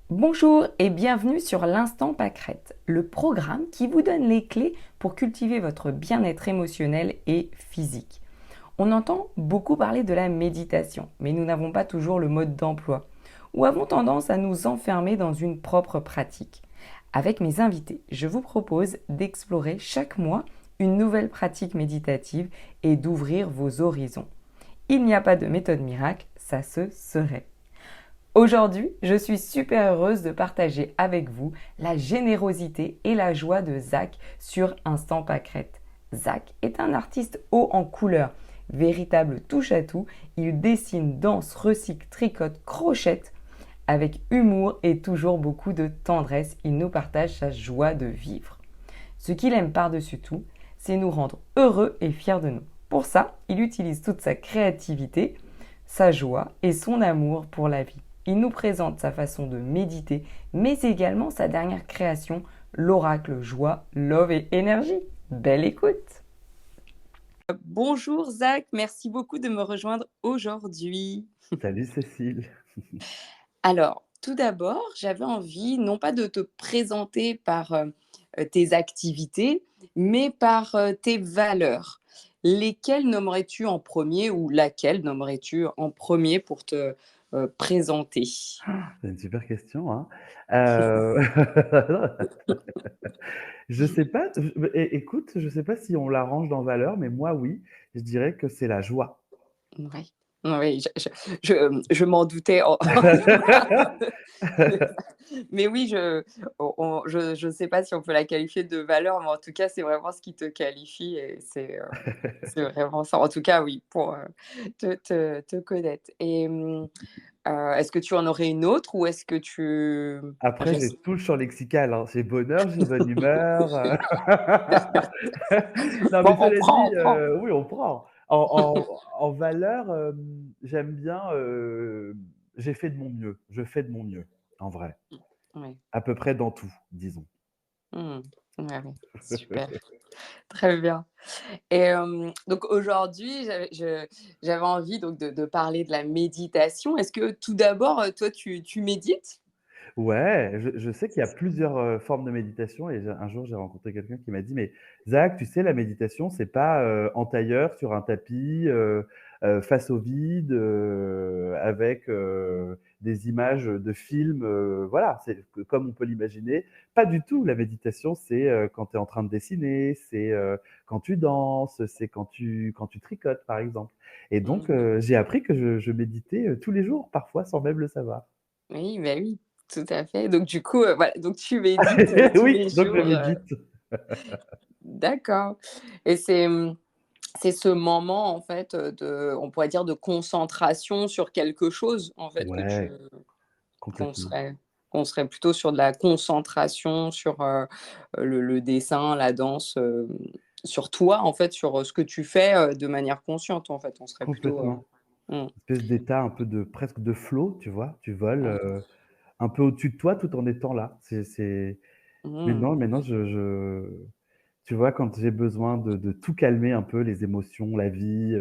Bonjour et bienvenue sur l'Instant Pâquerette, le programme qui vous donne les clés pour cultiver votre bien-être émotionnel et physique. On entend beaucoup parler de la méditation, mais nous n'avons pas toujours le mode d'emploi, ou avons tendance à nous enfermer dans une propre pratique. Avec mes invités, je vous propose d'explorer chaque mois une nouvelle pratique méditative et d'ouvrir vos horizons. Il n'y a pas de méthode miracle, ça se serait. Aujourd'hui, je suis super heureuse de partager avec vous la générosité et la joie de Zach sur Instant Pâquerette. Zach est un artiste haut en couleurs, véritable touche-à-tout. Il dessine, danse, recycle, tricote, crochette. Avec humour et toujours beaucoup de tendresse, il nous partage sa joie de vivre. Ce qu'il aime par-dessus tout, c'est nous rendre heureux et fiers de nous. Pour ça, il utilise toute sa créativité, sa joie et son amour pour la vie. Il nous présente sa façon de méditer, mais également sa dernière création, l'oracle joie, love et énergie. Belle écoute! Bonjour Zach, merci beaucoup de me rejoindre aujourd'hui. Salut Cécile. Alors, tout d'abord, j'avais envie non pas de te présenter par tes activités, mais par tes valeurs. Lesquelles nommerais-tu en premier ou laquelle nommerais-tu en premier pour te présenter? C'est une super question, hein. Je sais pas, écoute, je sais pas si on la range dans valeur, mais moi oui, je dirais que c'est la joie. Oui, oui, je m'en doutais. Mais oui, je sais pas si on peut la qualifier de valeur, mais en tout cas, c'est vraiment ce qui te qualifie et c'est vraiment ça. En tout cas, oui, pour te connaître. Et est-ce que tu en aurais une autre ou est-ce que tu Après, j'ai restes? tout le champ lexical, hein. J'ai bonheur, j'ai bonne humeur, Non, Bon, mais on cela prend, dit, on prend. oui, on prend. En valeur, j'aime bien, j'ai fait de mon mieux. Je fais de mon mieux, en vrai. Oui. À peu près dans tout, disons. Ouais, ouais, super, très bien. Et donc aujourd'hui, j'avais envie donc de parler de la méditation. Est-ce que tout d'abord, toi, tu médites? Ouais, je sais qu'il y a plusieurs, formes de méditation et un jour, j'ai rencontré quelqu'un qui m'a dit: «Mais Zach, tu sais, la méditation, c'est pas, en tailleur sur un tapis, face au vide, avec, des images, de films, voilà, c'est comme on peut l'imaginer». Pas du tout, la méditation, c'est, quand tu es en train de dessiner, c'est, quand tu danses, c'est quand tu tricotes, par exemple. Et donc, Mmh. j'ai appris que je méditais, tous les jours, parfois sans même le savoir. Oui, bah, oui, tout à fait. Donc du coup, voilà, donc tu médites, tous Oui, les donc je jours, médite. d'accord. Et c'est ce moment en fait, on pourrait dire de concentration sur quelque chose en fait que tu Ouais, qu'on complètement. serait qu'on serait plutôt sur de la concentration sur, le dessin, la danse, sur toi en fait, sur, ce que tu fais, de manière consciente en fait. On serait plutôt, Complètement. mmh, Espèce d'état un peu de presque de flow, tu vois? Tu voles, ouais, un peu au-dessus de toi tout en étant là. C'est mmh, maintenant tu vois, quand j'ai besoin de tout calmer un peu, les émotions, la vie,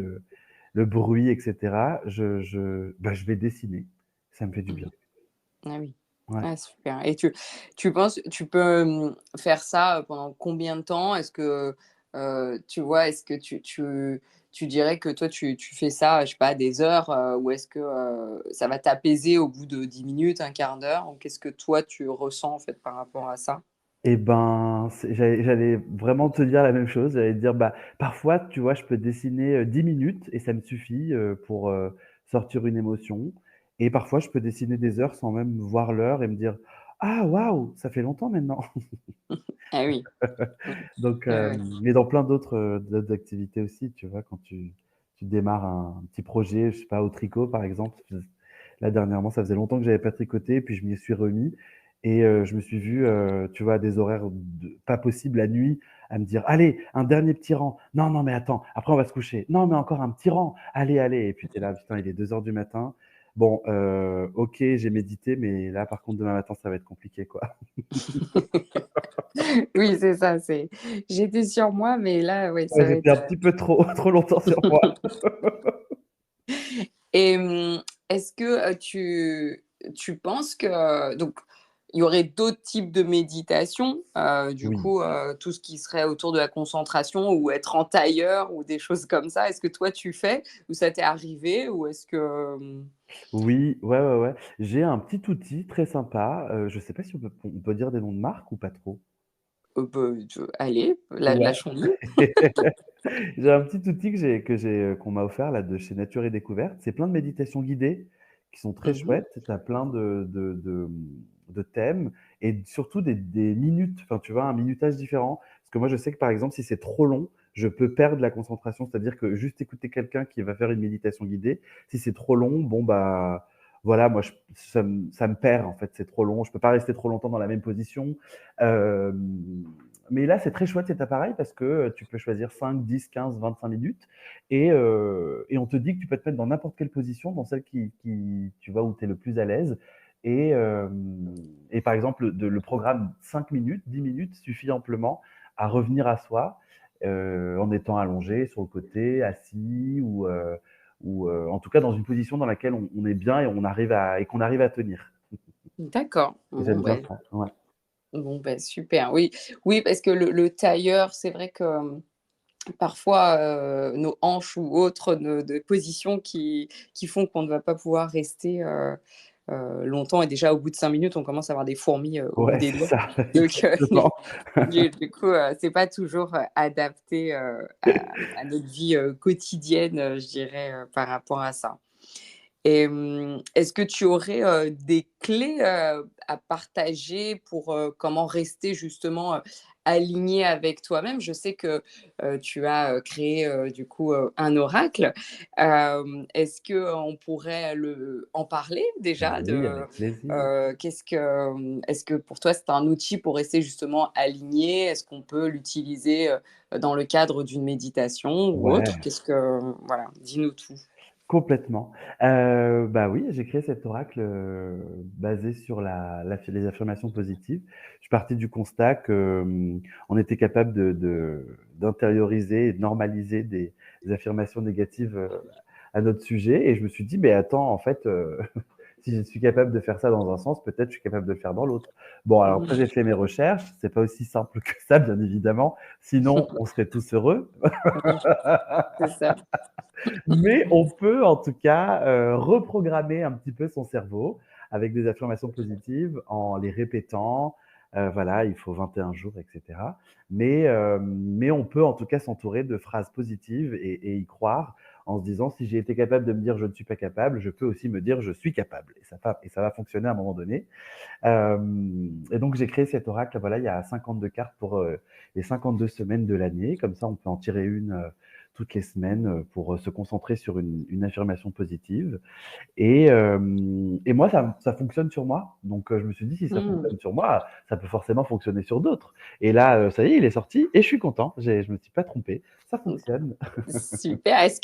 le bruit et cetera, je vais dessiner. Ça me fait du mmh. bien. Ah oui. Ouais. Ah super. Et tu penses tu peux, faire ça, pendant combien de temps? Est-ce que, tu vois, est-ce que tu dirais que toi tu fais ça, je sais pas, des heures, ou est-ce que, ça va t'apaiser au bout de 10 minutes, un quart d'heure? Ou qu'est-ce que toi tu ressens en fait par rapport à ça? Et ben, j'allais vraiment te dire la même chose. J'allais te dire, bah, parfois, tu vois, je peux dessiner, 10 minutes et ça me suffit, pour, sortir une émotion, et parfois je peux dessiner des heures sans même voir l'heure et me dire: «Ah waouh, ça fait longtemps maintenant». Ah oui. Mmh. Donc, Ouais, ouais. mais dans plein d'autres activités aussi, tu vois? Quand tu démarres un petit projet, je sais pas, au tricot par exemple. Là dernièrement, ça faisait longtemps que j'avais pas tricoté, puis je m'y suis remis, et je me suis vu, tu vois, à des horaires de pas possibles la nuit, à me dire: «Allez, un dernier petit rang. Non, non, mais attends, après on va se coucher. Non, mais encore un petit rang. Allez, allez», et puis tu es là: «Putain, il est 2 heures du matin. Bon, OK, j'ai médité, mais là par contre demain matin, ça va être compliqué, quoi». Oui, c'est ça, j'étais sur moi, mais là, oui, Ouais, ça va j'étais être, un petit peu trop trop longtemps sur moi. et est-ce que, tu tu penses que donc il y aurait d'autres types de méditation, du Oui. coup, tout ce qui serait autour de la concentration ou être en tailleur ou des choses comme ça. Est-ce que toi tu fais ou ça t'est arrivé ou est-ce que, Oui, ouais, ouais, ouais. J'ai un petit outil très sympa, je sais pas si on peut dire des noms de marques ou pas trop? bah, allez, Ouais. lâchons-nous. J'ai un petit outil qu'on m'a offert là de chez Nature et Découverte. C'est plein de méditations guidées qui sont très Mmh. chouettes. Tu as plein de thèmes et surtout des minutes, enfin, tu vois, un minutage différent. Parce que moi, je sais que, par exemple, si c'est trop long, je peux perdre la concentration. C'est-à-dire que juste écouter quelqu'un qui va faire une méditation guidée, si c'est trop long, bon, bah, voilà, moi, ça me perd, en fait, c'est trop long. Je peux pas rester trop longtemps dans la même position. Mais là, c'est très chouette cet appareil parce que tu peux choisir 5, 10, 15, 25 minutes et on te dit que tu peux te mettre dans n'importe quelle position, dans celle tu vois, où tu es le plus à l'aise. Et, euh, et par exemple, le programme 5 minutes, 10 minutes suffit amplement à revenir à soi en étant allongé sur le côté, assis ou en tout cas dans une position dans laquelle on est bien et qu'on arrive à tenir. D'accord. J'aime bien ça. Ouais. Bon, bah, super. Oui, oui, parce que le tailleur, c'est vrai que, parfois, nos hanches ou autres de positions qui font qu'on ne va pas pouvoir rester, longtemps et déjà au bout de 5 minutes, on commence à avoir des fourmis, au bout Ouais, des c'est doigts. ça, Donc exactement. du coup, c'est pas toujours, adapté, à notre vie, quotidienne, je dirais, par rapport à ça. Et est-ce que tu aurais, des clés, à partager pour, comment rester justement, aligné avec toi-même? Je sais que, tu as, créé, du coup, un oracle. Est-ce qu'on pourrait en parler Bah déjà oui, de, avec plaisir. est-ce que pour toi c'est un outil pour rester justement aligné? Est-ce qu'on peut l'utiliser, dans le cadre d'une méditation ou autre? Ouais, Qu'est-ce que voilà, dis-nous tout. complètement. Bah oui, j'ai créé cet oracle, basé sur les affirmations positives. Je suis parti du constat que, on était capable d'intérioriser et de normaliser des affirmations négatives, à notre sujet et je me suis dit: «Mais attends, en fait, si je suis capable de faire ça dans un sens, peut-être je suis capable de le faire dans l'autre». Bon, alors après j'ai Mmh. fait mes recherches, c'est pas aussi simple que ça, bien évidemment, sinon on serait tous heureux. Oui, c'est ça. Mais on peut en tout cas reprogrammer un petit peu son cerveau avec des affirmations positives en les répétant. Voilà, il faut 21 jours, etc. Mais on peut en tout cas s'entourer de phrases positives et y croire en se disant si j'ai été capable de me dire je ne suis pas capable, je peux aussi me dire je suis capable. Et ça va fonctionner à un moment donné. Et donc j'ai créé cet oracle, voilà, il y a 52 cartes pour les 52 semaines de l'année. Comme ça, on peut en tirer une toutes les semaines pour se concentrer sur une affirmation positive. Et moi, ça fonctionne sur moi. Donc je me suis dit, si ça Mmh. fonctionne sur moi, ça peut forcément fonctionner sur d'autres. Et là, ça y est, il est sorti et je suis content. Je me suis pas trompé. Ça fonctionne. Super. Est-ce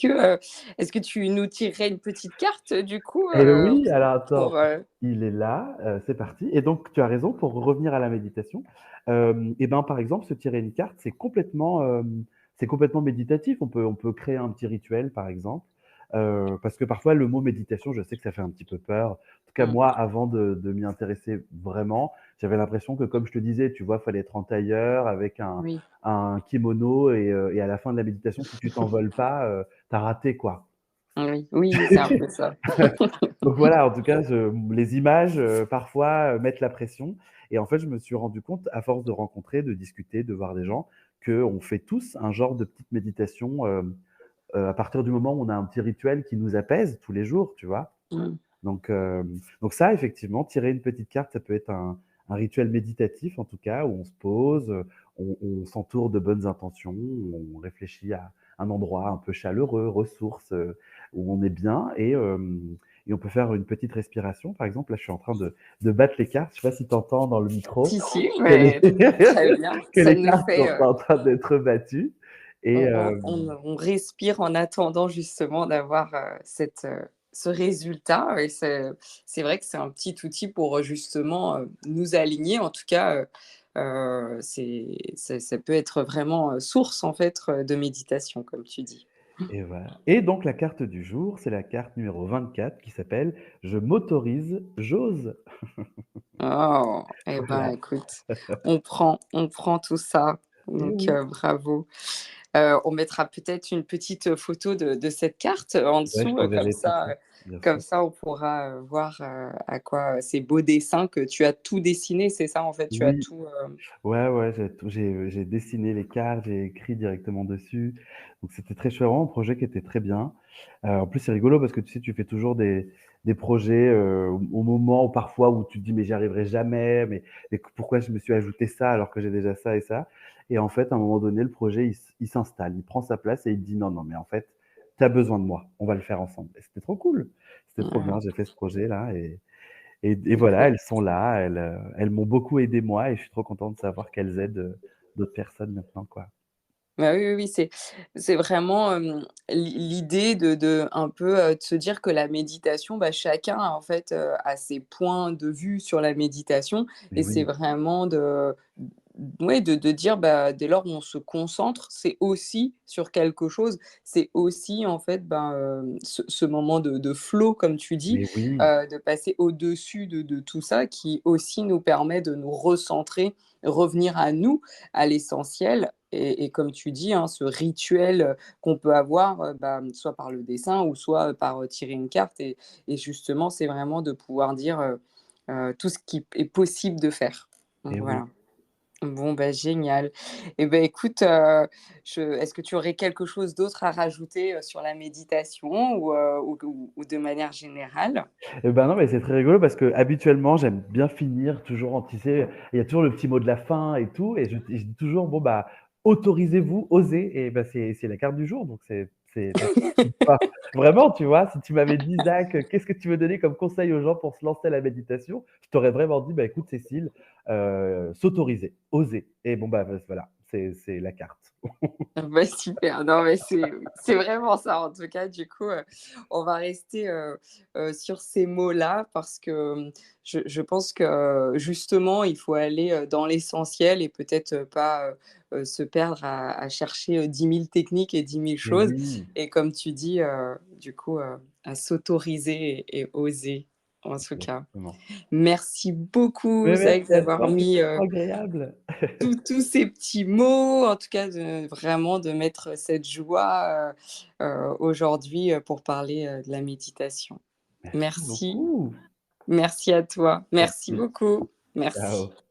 que tu nous tirerais une petite carte, du coup, Et oui, alors attends, pour, il est là, c'est parti. Et donc tu as raison, pour revenir à la méditation, et ben, par exemple, se tirer une carte, c'est complètement méditatif. On peut créer un petit rituel, par exemple, parce que parfois le mot méditation, je sais que ça fait un petit peu peur. En tout cas, mmh, moi, avant de m'y intéresser vraiment, j'avais l'impression que, comme je te disais, tu vois, fallait être en tailleur avec oui. un kimono et à la fin de la méditation, si tu t'envoles pas, tu raté, quoi. Oui, oui, c'est un peu ça. Donc voilà, en tout cas, les images, parfois, mettent la pression et en fait, je me suis rendu compte, à force de rencontrer, de discuter, de voir des gens, qu'on fait tous un genre de petite méditation, à partir du moment où on a un petit rituel qui nous apaise tous les jours, tu vois? Mmh. Donc ça, effectivement, tirer une petite carte, ça peut être un rituel méditatif, en tout cas, où on se pose, on s'entoure de bonnes intentions, on réfléchit à un endroit un peu chaleureux, ressource, où on est bien et on peut faire une petite respiration. Par exemple, là, je suis en train de battre les cartes. Je sais pas si tu entends dans le micro Si, si, que les mais très bien. que Ça les nous cartes fait, sont en train d'être battues et on respire en attendant justement d'avoir, ce résultat et c'est vrai que c'est un petit outil pour, justement, nous aligner. En tout cas, ça peut être vraiment, source en fait, de méditation comme tu dis. Et voilà. Et donc la carte du jour, c'est la carte numéro 24 qui s'appelle «Je m'autorise, j'ose». Oh, eh ben, Voilà. écoute, on prend tout ça, Et donc oui. bravo. On mettra peut-être une petite photo de cette carte en Ouais, je dessous, t'enverrai tout ça, bien comme sûr. ça on pourra, voir, à quoi ces beaux dessins que tu as tout dessiné, c'est ça en fait? Tu as Oui. tout, Ouais, ouais, j'ai dessiné les cartes, j'ai écrit directement dessus. Donc c'était très chouette, vraiment un projet qui était très bien. En plus, c'est rigolo parce que tu sais, tu fais toujours des projets, au moment où parfois où tu te dis: «Mais j'y arriverai jamais, mais pourquoi je me suis ajouté ça alors que j'ai déjà ça et ça?» Et en fait, à un moment donné, le projet, il s'installe, il prend sa place et il te dit: «Non, non, mais en fait, tu as besoin de moi, on va le faire ensemble» et c'était trop cool. C'était trop bien, j'ai fait ce projet-là et voilà, écoute. elles sont là, elles m'ont beaucoup aidé moi et je suis trop content de savoir qu'elles aident, d'autres personnes maintenant, quoi. Bah, oui, oui, oui, c'est vraiment, l'idée de un peu, de se dire que la méditation, bah, chacun en fait, a ses points de vue sur la méditation Mais et c'est oui, vraiment ouais, de dire, bah, dès lors où on se concentre, c'est aussi sur quelque chose. C'est aussi en fait, ben, ce moment de flow comme tu dis, mais oui, de passer au-dessus de tout ça qui aussi nous permet de nous recentrer, revenir à nous, à l'essentiel et comme tu dis, hein, ce rituel, qu'on peut avoir, bah, soit par le dessin ou soit, par, tirer une carte et justement, c'est vraiment de pouvoir dire, tout ce qui est possible de faire. Donc et oui. voilà. Bon, bah, génial et ben écoute, je est-ce que tu aurais quelque chose d'autre à rajouter, sur la méditation ou de manière générale? Et ben, non, mais c'est très rigolo parce qu'habituellement, j'aime bien finir toujours en tu sais, il y a toujours le petit mot de la fin et tout et je dis toujours: «Bon, bah, autorisez-vous, osez» et bah, c'est la carte du jour donc c'est enfin, enfin, vraiment, tu vois? Si tu m'avais dit: «Zach, qu'est-ce que tu veux donner comme conseil aux gens pour se lancer à la méditation?» je t'aurais vraiment dit: «Bah, écoute Cécile, s'autoriser, oser» et bon, bah, voilà, c'est la carte. Bah, super, non mais c'est vraiment ça en tout cas du coup, on va rester, sur ces mots-là parce que, je pense que, justement il faut aller, dans l'essentiel et peut-être, pas, se perdre à chercher, 10 000 techniques et 10 000 Mais choses oui, et comme tu dis, du coup, à s'autoriser et oser en tout cas. exactement. Merci beaucoup Mais Zach merci à d'avoir toi, mis, c'était trop agréable. tous ces petits mots, en tout cas de vraiment de mettre cette joie, aujourd'hui, pour parler, de la méditation. Merci Merci, beaucoup. merci à toi. Je t'en Merci prie. beaucoup. Ciao. Merci.